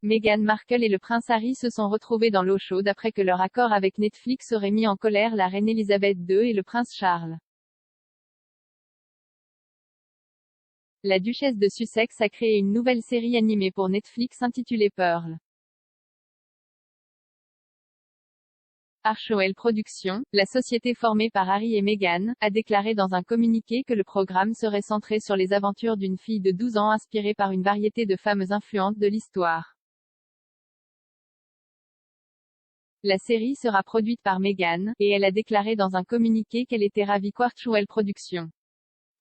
Meghan Markle et le prince Harry se sont retrouvés dans l'eau chaude après que leur accord avec Netflix aurait mis en colère la reine Elisabeth II et le prince Charles. La duchesse de Sussex a créé une nouvelle série animée pour Netflix intitulée Pearl. Archewell Productions, la société formée par Harry et Meghan, a déclaré dans un communiqué que le programme serait centré sur les aventures d'une fille de 12 ans inspirée par une variété de femmes influentes de l'histoire. La série sera produite par Meghan, et elle a déclaré dans un communiqué qu'elle était ravie qu'Archewell Productions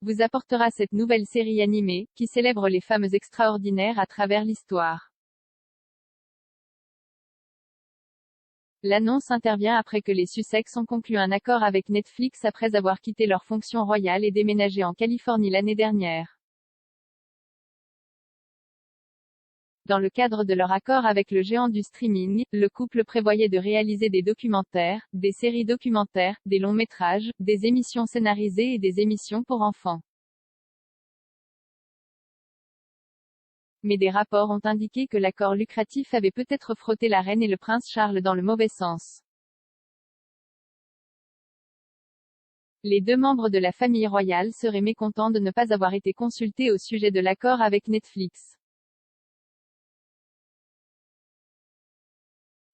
vous apportera cette nouvelle série animée, qui célèbre les femmes extraordinaires à travers l'histoire. L'annonce intervient après que les Sussex ont conclu un accord avec Netflix après avoir quitté leur fonction royale et déménagé en Californie l'année dernière. Dans le cadre de leur accord avec le géant du streaming, le couple prévoyait de réaliser des documentaires, des séries documentaires, des longs métrages, des émissions scénarisées et des émissions pour enfants. Mais des rapports ont indiqué que l'accord lucratif avait peut-être frotté la reine et le prince Charles dans le mauvais sens. Les deux membres de la famille royale seraient mécontents de ne pas avoir été consultés au sujet de l'accord avec Netflix.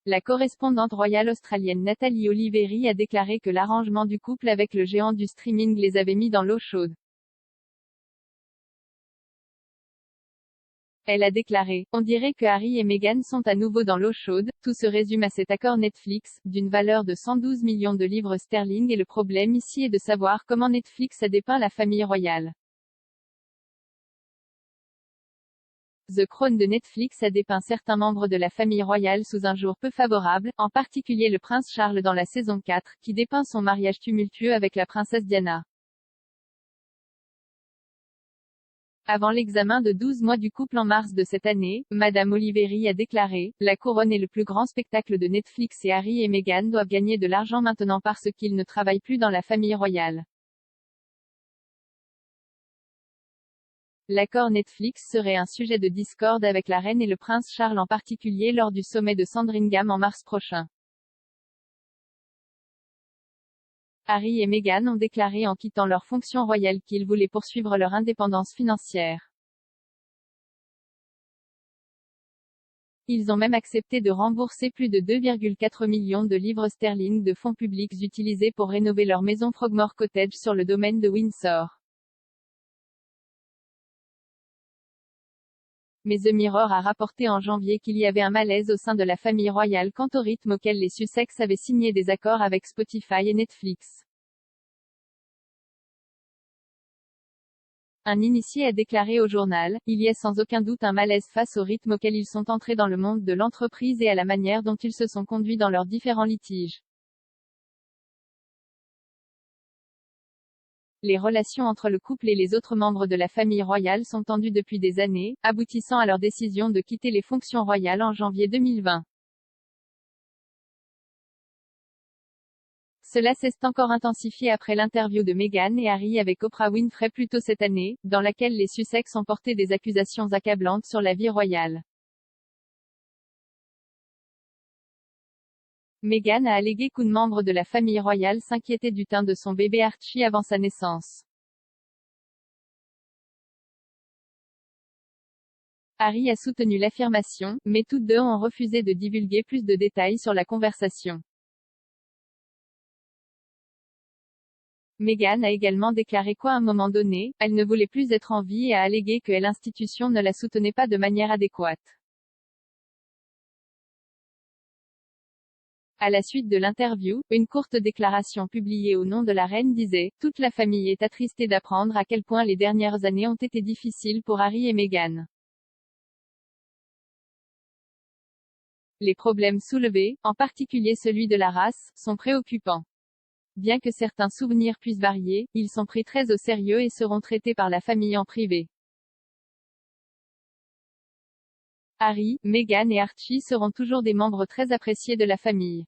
La correspondante royale australienne Nathalie Oliveri a déclaré que l'arrangement du couple avec le géant du streaming les avait mis dans l'eau chaude. Elle a déclaré: on dirait que Harry et Meghan sont à nouveau dans l'eau chaude, tout se résume à cet accord Netflix, d'une valeur de 112 millions de livres sterling et le problème ici est de savoir comment Netflix a dépeint la famille royale. The Crown de Netflix a dépeint certains membres de la famille royale sous un jour peu favorable, en particulier le prince Charles dans la saison 4, qui dépeint son mariage tumultueux avec la princesse Diana. Avant l'examen de 12 mois du couple en mars de cette année, Madame Oliveri a déclaré: la couronne est le plus grand spectacle de Netflix et Harry et Meghan doivent gagner de l'argent maintenant parce qu'ils ne travaillent plus dans la famille royale. L'accord Netflix serait un sujet de discorde avec la reine et le prince Charles en particulier lors du sommet de Sandringham en mars prochain. Harry et Meghan ont déclaré en quittant leur fonction royale qu'ils voulaient poursuivre leur indépendance financière. Ils ont même accepté de rembourser plus de 2,4 millions de livres sterling de fonds publics utilisés pour rénover leur maison Frogmore Cottage sur le domaine de Windsor. Mais The Mirror a rapporté en janvier qu'il y avait un malaise au sein de la famille royale quant au rythme auquel les Sussex avaient signé des accords avec Spotify et Netflix. Un initié a déclaré au journal: il y a sans aucun doute un malaise face au rythme auquel ils sont entrés dans le monde de l'entreprise et à la manière dont ils se sont conduits dans leurs différents litiges. Les relations entre le couple et les autres membres de la famille royale sont tendues depuis des années, aboutissant à leur décision de quitter les fonctions royales en janvier 2020. Cela s'est encore intensifié après l'interview de Meghan et Harry avec Oprah Winfrey plus tôt cette année, dans laquelle les Sussex ont porté des accusations accablantes sur la vie royale. Meghan a allégué qu'une membre de la famille royale s'inquiétait du teint de son bébé Archie avant sa naissance. Harry a soutenu l'affirmation, mais toutes deux ont refusé de divulguer plus de détails sur la conversation. Meghan a également déclaré qu'à un moment donné, elle ne voulait plus être en vie et a allégué que l'institution ne la soutenait pas de manière adéquate. À la suite de l'interview, une courte déclaration publiée au nom de la reine disait: toute la famille est attristée d'apprendre à quel point les dernières années ont été difficiles pour Harry et Meghan. Les problèmes soulevés, en particulier celui de la race, sont préoccupants. Bien que certains souvenirs puissent varier, ils sont pris très au sérieux et seront traités par la famille en privé. Harry, Meghan et Archie seront toujours des membres très appréciés de la famille.